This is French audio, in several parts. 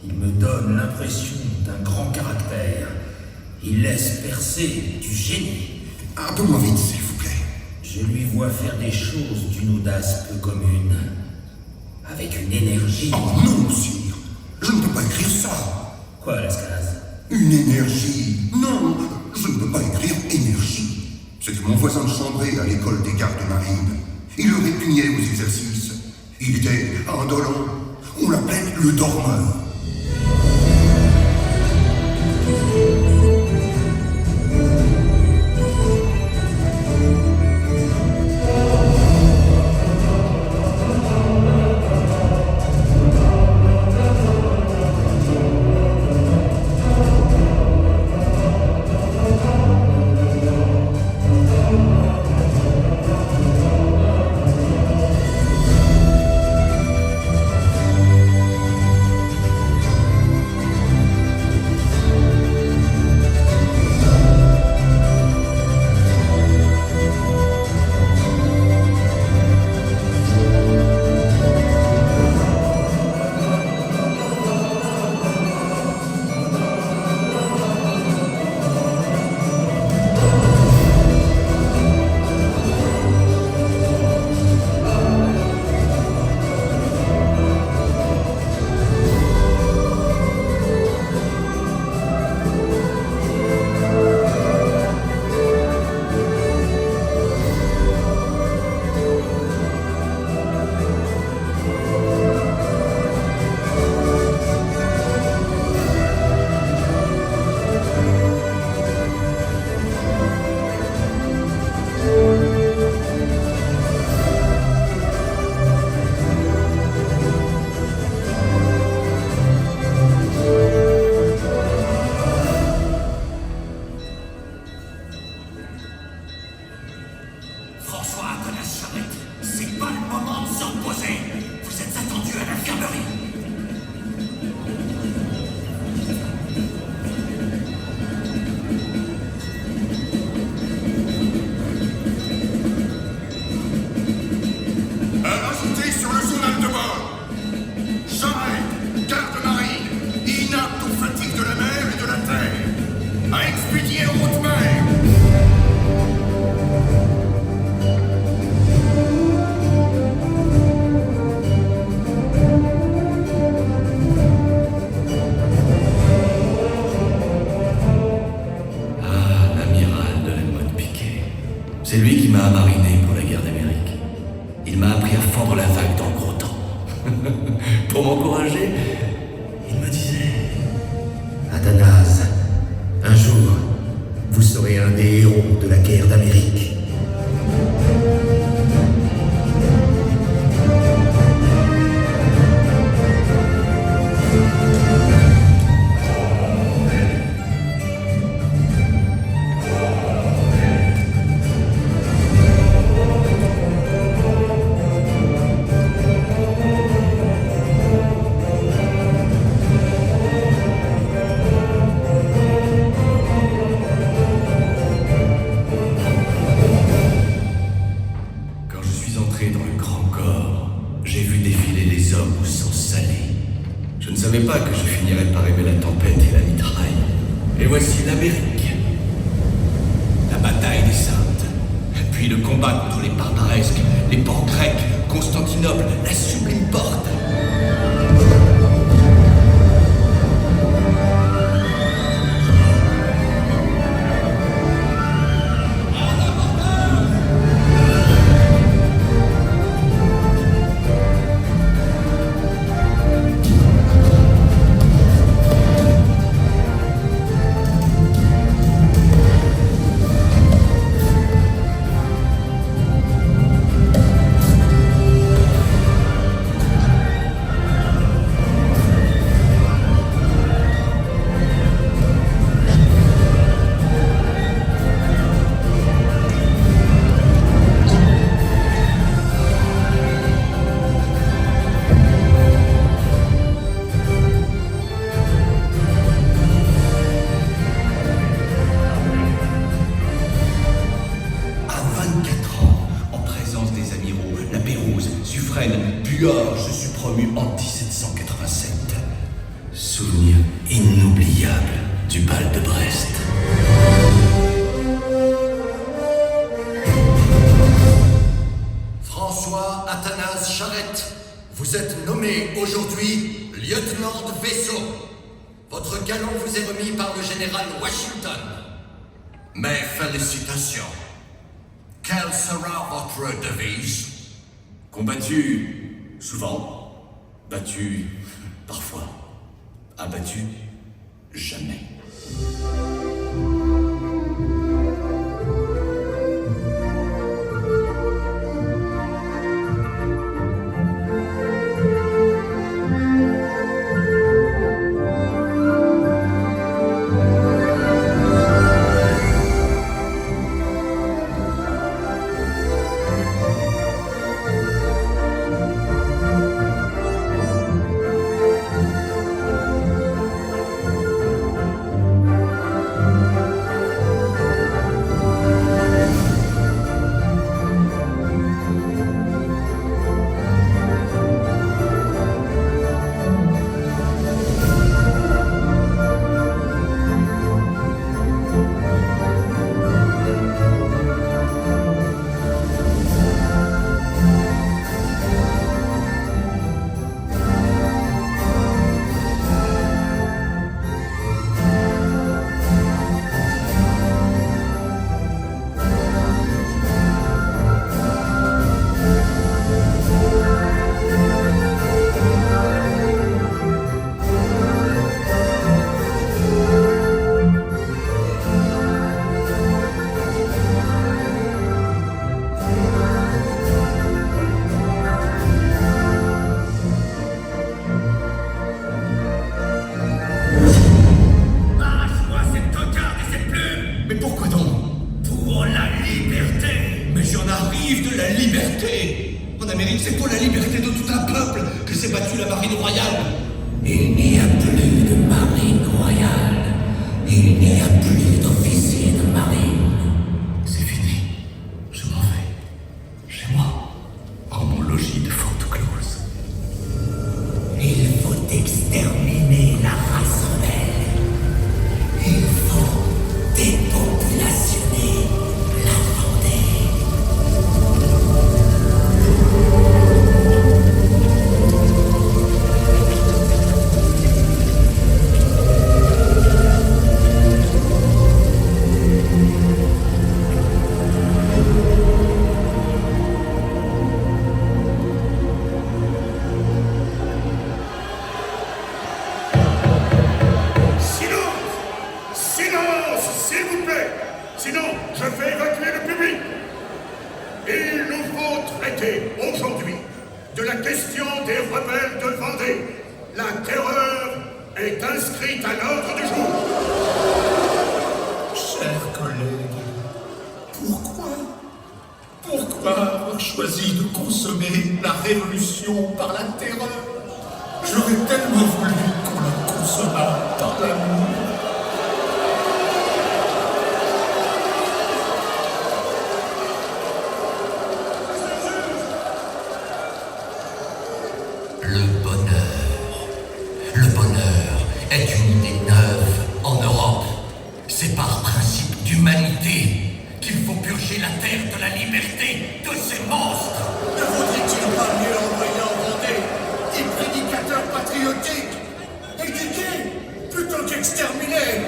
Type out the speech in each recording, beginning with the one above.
Il me donne l'impression d'un grand caractère. Il laisse percer du génie. Un peu moins vite, s'il vous plaît. Je lui vois faire des choses d'une audace peu commune. Avec une énergie... Oh non, sire. Je ne peux pas écrire ça. Quoi, Lascaz? Une énergie. Non, je ne peux pas écrire énergie. C'était mon voisin de chambrée à l'école des gardes marines. Il répugnait aux exercices. Il était indolent. On l'appelait le dormeur. C'est lui qui m'a mariné pour la guerre d'Amérique. Il m'a appris à fendre la vague dans le gros temps. Pour m'encourager, il me disait... Athanase, un jour, vous serez un des héros de la guerre d'Amérique. Je ne savais pas que je finirais par aimer la tempête et la mitraille. Et voici l'Amérique. La bataille des Saintes. Puis le combat contre les barbaresques, les ports grecs, Constantinople, la sublime porte. Souvenir inoubliable du bal de Brest. François Athanase Charette, vous êtes nommé aujourd'hui lieutenant de vaisseau. Votre galon vous est remis par le général Washington. Mes félicitations. Quelle sera votre devise? Combattu souvent, battu parfois, abattu jamais. En Amérique, c'est pour la liberté de tout un peuple que s'est battue la marine royale. Il n'y a plus de marine royale. Il n'y a plus d'officiers de marine. C'est fini. Je m'en vais. Chez moi. En mon logis de Fort Close. Il faut exterminer la race rebelle. Il faut dépopulationner la Vendée. Sinon, je vais évacuer le public. Il nous faut traiter aujourd'hui de la question des rebelles de Vendée. La terreur est inscrite à l'ordre du jour. Chers collègues, pourquoi avoir choisi de consommer la révolution par la terreur? J'aurais tellement voulu qu'on la consommât par l'amour. Le bonheur est une idée neuve en Europe. C'est par principe d'humanité qu'il faut purger la terre de la liberté de ces monstres. Ne vaudrait-il pas mieux envoyer en Vendée des prédicateurs patriotiques, éduqués, plutôt qu'exterminés?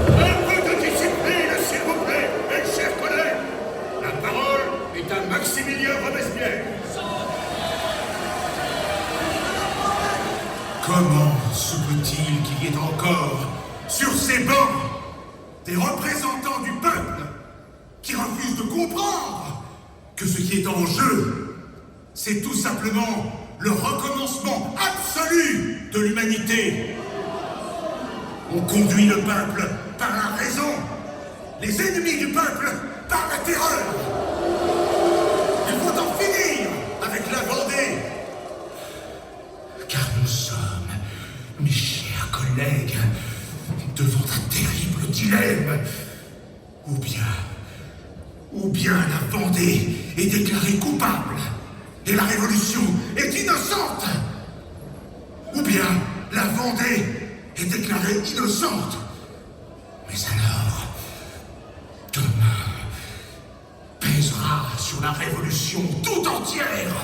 Un peu de discipline, s'il vous plaît, mes chers collègues. La parole est à Maximilien Robespierre. Comment se peut-il qu'il y ait encore, sur ces bancs, des représentants du peuple qui refusent de comprendre que ce qui est en jeu, c'est tout simplement le recommencement absolu de l'humanité? On conduit le peuple par la raison, les ennemis du peuple par la terreur. Il faut en finir avec la Vendée. Car nous sommes, mes chers collègues, devant un terrible dilemme. Ou bien la Vendée est déclarée coupable et la Révolution est innocente. Ou bien la Vendée Vendée est déclarée innocente. Mais alors, demain pèsera sur la Révolution tout entière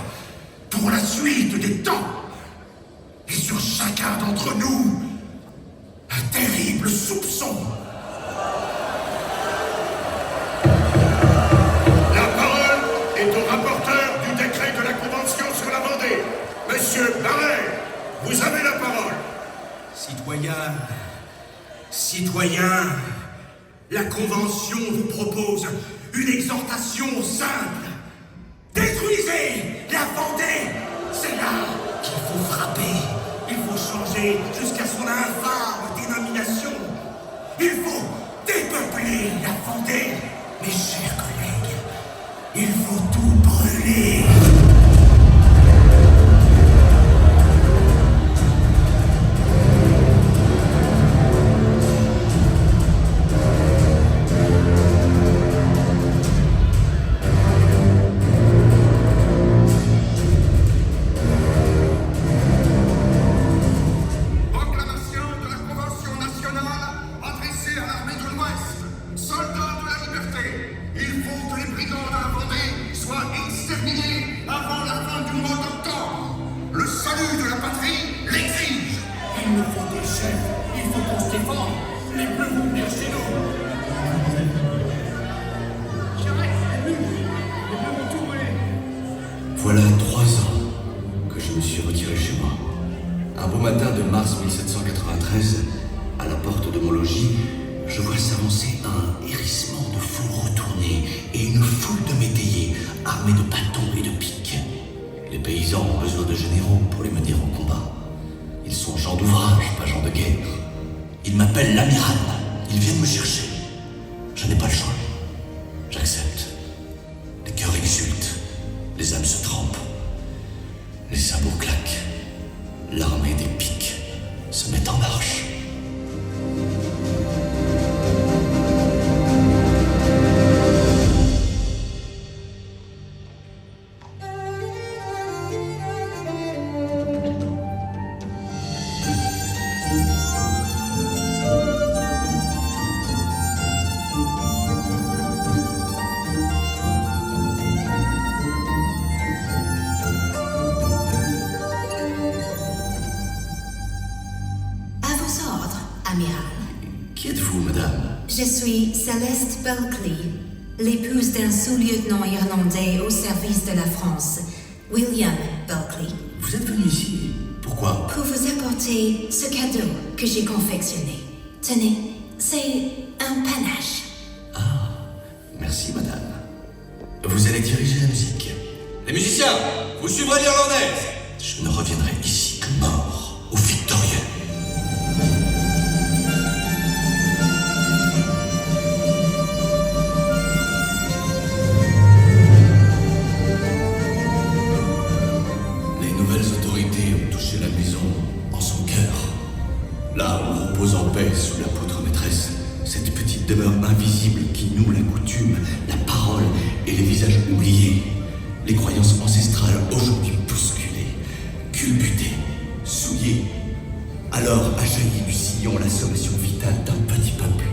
pour la suite des temps. Et sur chacun d'entre nous, un terrible soupçon. La parole est au rapporteur du décret de la Convention sur la Vendée. Monsieur Barret, vous avez la parole. Citoyens, la Convention vous propose une exhortation simple. Détruisez la Vendée. C'est là qu'il faut frapper. Il faut changer jusqu'à son infâme dénomination. Il faut dépeupler la Vendée. Mes chers collègues, il faut tout brûler. Voilà 3 ans que je me suis retiré chez moi. Un beau matin de mars 1793, à la porte de mon logis, je vois s'avancer un hérissement de foules retournées et une foule de métayers armés de bâtons et de piques. Les paysans ont besoin de généraux pour les mener au combat. Ils sont gens d'ouvrage, pas gens de guerre. Ils m'appellent l'amiral. Ils viennent me chercher. Je n'ai pas le choix. J'accepte. Les cœurs exultent. Les âmes se trempent. Les sabots claquent. L'armée des piques se met en marche. Qui êtes-vous, madame? Je suis Céleste Bulkley, l'épouse d'un sous-lieutenant irlandais au service de la France, William Bulkley. Vous êtes venu ici? Pourquoi? Pour vous apporter ce cadeau que j'ai confectionné. Tenez, c'est un panache. Ah, merci, madame. Vous allez diriger la musique. Les musiciens, vous suivrez l'irlandaise. Je ne reviendrai ici que mort, ou victorieux. La maison en son cœur. Là où repose en paix sous la poutre maîtresse, cette petite demeure invisible qui noue la coutume, la parole et les visages oubliés, les croyances ancestrales aujourd'hui bousculées, culbutées, souillées. Alors a jailli du sillon la sommation vitale d'un petit peuple.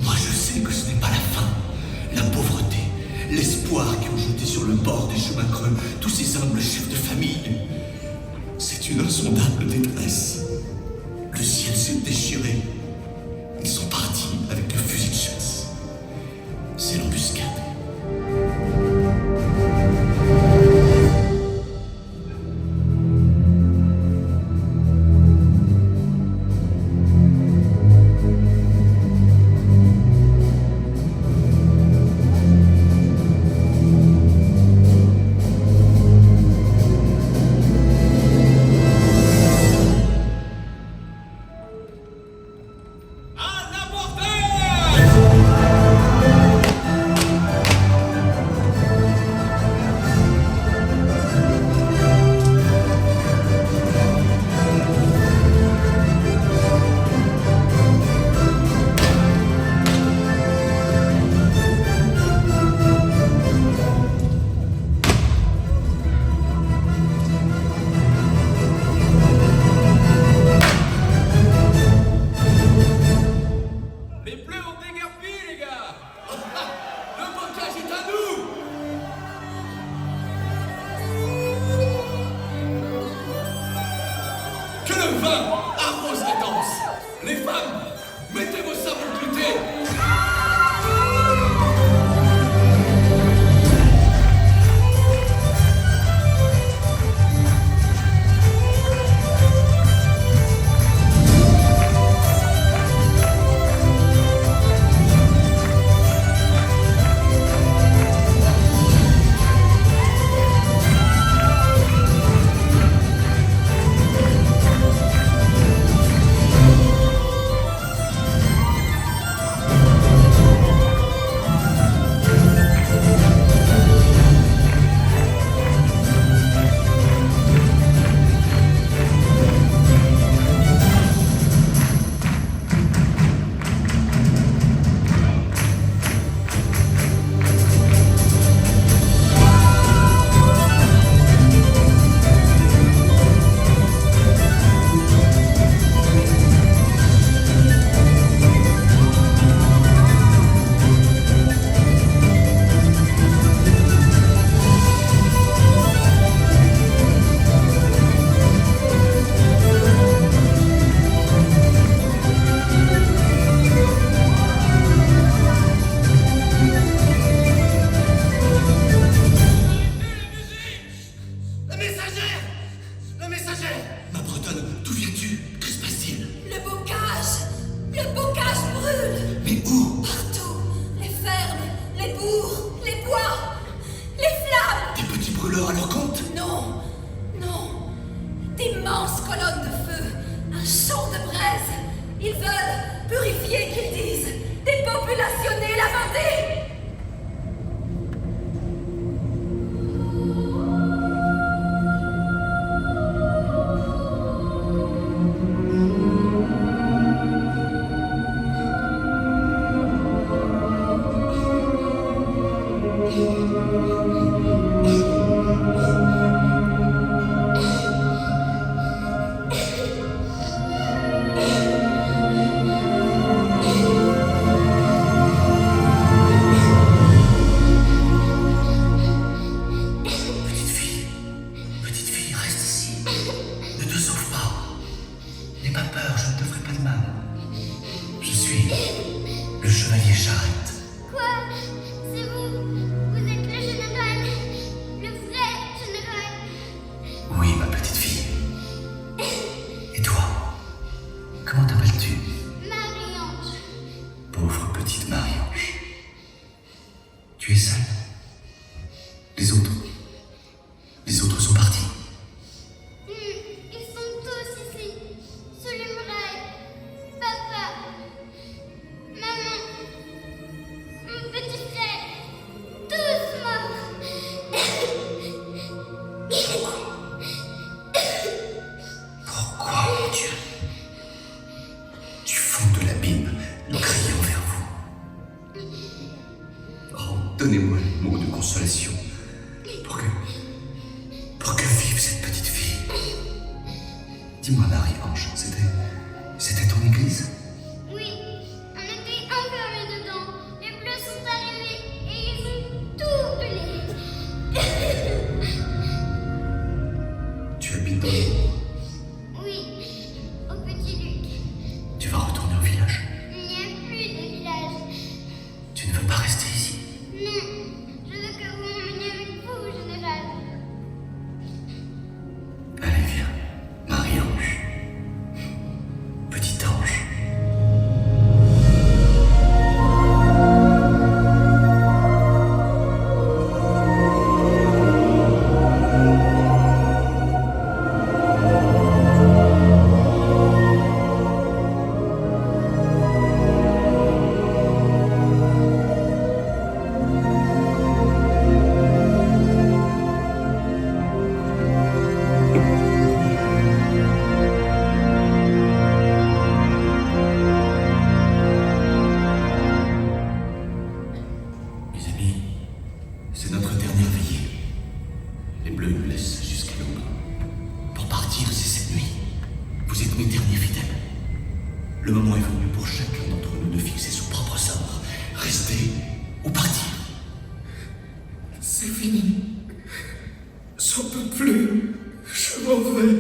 Moi je sais que ce n'est pas la faim, la pauvreté, l'espoir qui ont jeté sur le bord des chemins creux tous ces humbles chefs de famille. C'est une insondable détresse. Le ciel s'est déchiré. Ils sont partis avec le fusil de chasse. C'est l'embuscade. N'aie pas peur, je ne te ferai pas de mal. Je suis le chevalier Charrette. Quoi? C'est vous? Vous êtes le général? Le vrai général? Oui, ma petite fille. Et toi? Comment t'appelles-tu? Marie-Ange. Pauvre petite Marie-Ange. Tu es seule? Les autres? Les autres sont partis. Ils sont tous ici. Sous les murailles. Papa. Maman. Mon petit frère. Tous morts. Pourquoi, mon Dieu? Du fond de l'abîme, nous crions vers vous. Oh, donnez-moi les mots de consolation pour que vive cette petite fille. Dis-moi, Marie-Ange, c'était ton église? Oui, on était enfermés dedans. Les bleus sont arrivés et ils ont tout brûlé. Tu habites dans l'eau? Oui, au Petit Luc. Tu vas retourner au village? Il n'y a plus de village. Tu ne veux pas rester ici? Non, je veux que vous m'emmeniez avec vous, général. Allez, viens, Marie-Ange. Petit ange. Mes amis, c'est notre dernière veillée. Les bleus nous laissent jusqu'à l'aube. Pour partir, c'est cette nuit. Vous êtes mes derniers fidèles. Le moment est venu pour chacun d'entre nous de fixer son propre sort. Rester ou partir. C'est fini. J'en peux plus. Je m'en vais.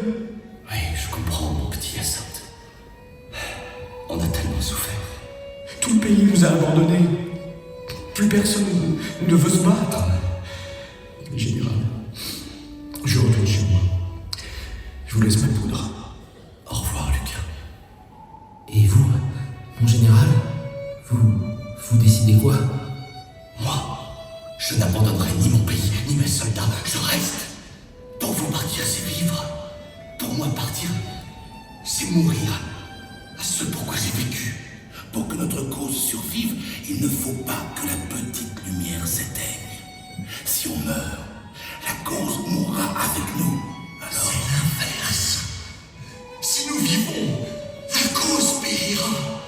Oui, je comprends, mon petit Hyacinthe. On a tellement souffert. Tout le pays nous a abandonnés. Plus personne ne veut se battre. Général, je retourne chez moi. Je vous laisse ma poudre. Au revoir, Lucas. Et vous, mon général, vous décidez quoi? Moi, je n'abandonnerai ni mon pays, ni mes soldats. Je reste. Pour vous, partir, c'est vivre. Pour moi, partir, c'est mourir. À ce pourquoi j'ai vécu. Pour que notre cause survive, il ne faut pas que la petite lumière s'éteigne. Si on meurt, la cause mourra avec nous. Alors, C'est l'inverse. Si nous vivons, la cause périra.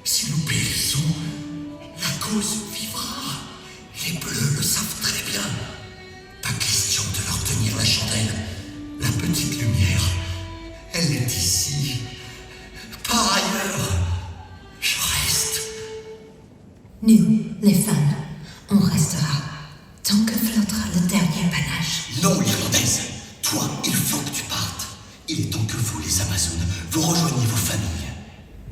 Si nous périssons, la cause vivra. Les bleus le savent très bien. Pas question de leur tenir la chandelle. La petite lumière, elle est ici. Pas ailleurs. Je reste. Nous, les femmes, on restera tant que flottera le dernier panache. Non, l'Irlandaise. Toi, il faut que tu partes. Il est temps que vous, les Amazones, vous rejoigniez vos familles.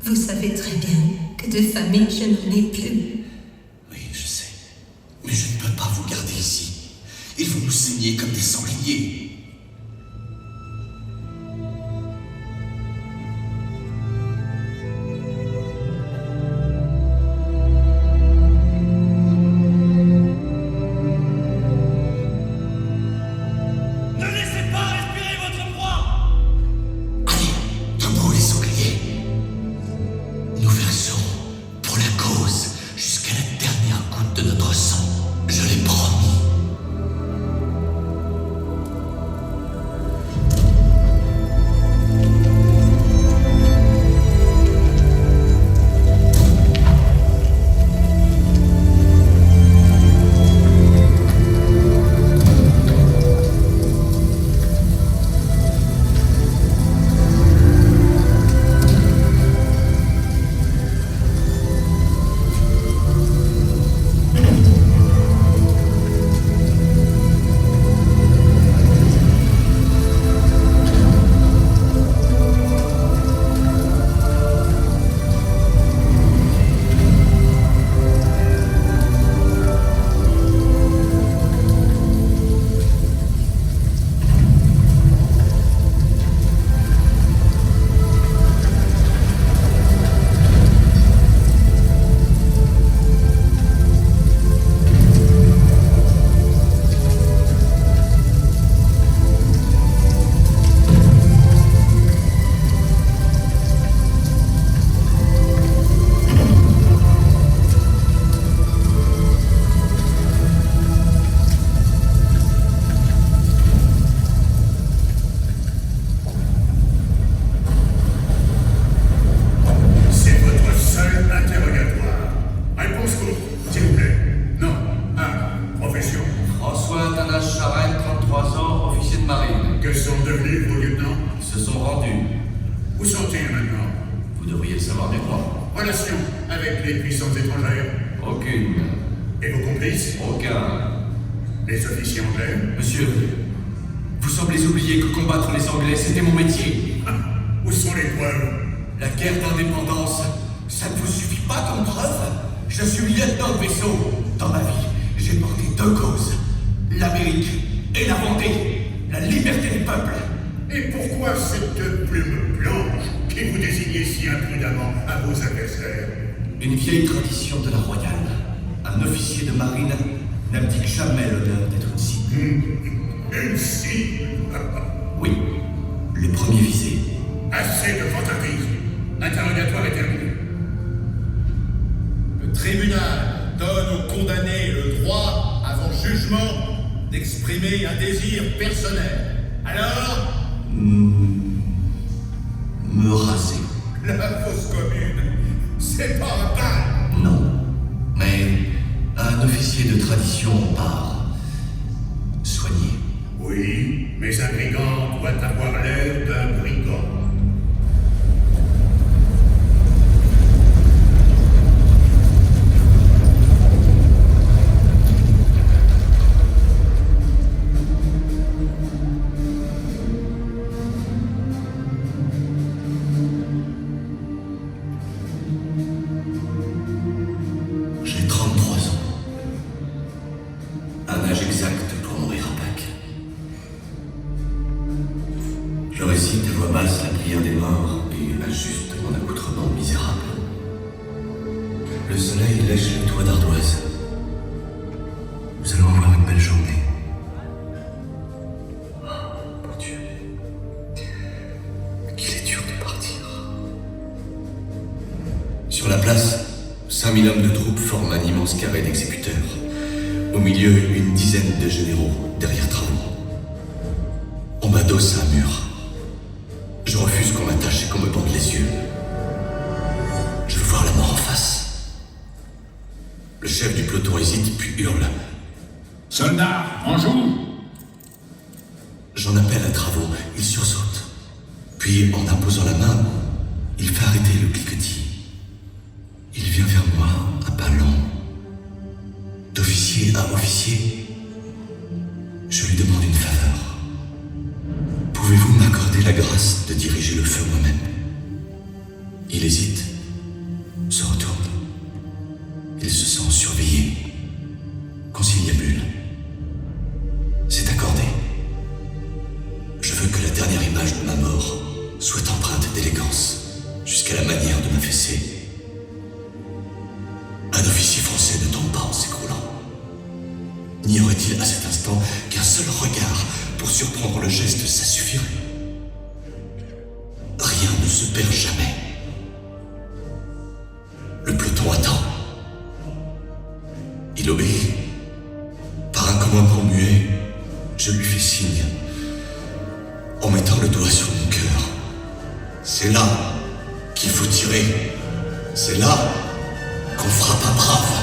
Vous savez très bien que de famille, je n'en ai plus. Oui, je sais. Mais je ne peux pas vous garder ici. Ils vont nous saigner comme des sangliers. Ne laissez pas respirer votre proie! Allez, debout les sangliers. Nous verserons pour la cause jusqu'à la dernière goutte de notre sang. Je l'ai promis. Vous devriez le savoir mieux que moi. Relation avec les puissances étrangères. Aucune. Et vos complices? Aucun. Les officiers anglais? Monsieur, vous semblez oublier que combattre les Anglais, c'était mon métier. Où sont les preuves? La guerre d'indépendance, ça ne vous suffit pas comme preuve? Je suis lieutenant de vaisseau. Dans ma vie, j'ai porté deux causes. L'Amérique et la Vendée. La liberté du peuple. Et pourquoi cette plume blanche qui vous désignait si imprudemment à vos adversaires? Une vieille tradition de la royale. Un officier de marine n'abdique jamais l'honneur d'être une cible. Une cible? Oui, le premier visé. Assez de vantardise. L'interrogatoire est terminé. Le tribunal donne aux condamnés le droit, avant jugement, d'exprimer un désir personnel. Alors, Me raser. La fosse commune, c'est pas un bal. Non. Mais un officier de tradition part soigner. Oui, mais un brigand doit avoir l'air d'un brigand. J'ai 33 ans. Un âge exact pour mourir à Pâques. Je récite à voix basse la prière des morts et ajuste mon accoutrement misérable. Le soleil lèche le toit d'ardoise. Nous allons avoir une belle journée. Oh, mon Dieu. Qu'il est dur de partir. Sur la place, 5000 hommes de troupes forment un immense carré d'exécuteurs. Au milieu, une dizaine de généraux, derrière travaux. On m'adosse à un mur. Je refuse qu'on m'attache et qu'on me bande les yeux. Je veux voir la mort en face. Le chef du peloton hésite, puis hurle. soldats, en joue! J'en appelle à travaux, il sursaute. Puis, en imposant la main, il fait arrêter le cliquetis. Il vient vers moi, à pas lents. D'officier à officier, je lui demande une faveur. Pouvez-vous m'accorder la grâce de diriger le feu moi-même? Il hésite, se retourne. Il se sent surveillé, conciliabule. C'est accordé. Je veux que la dernière image de ma mort soit empreinte d'élégance, jusqu'à la manière de m'affaisser. Un officier français ne tombe pas en s'écroulant. N'y aurait-il à cet instant qu'un seul regard pour surprendre le geste, ça suffirait. Rien ne se perd jamais. Le peloton attend. Il obéit. Par un commandement muet, je lui fais signe, en mettant le doigt sur mon cœur. C'est là qu'il faut tirer. C'est là qu'on frappe à brave.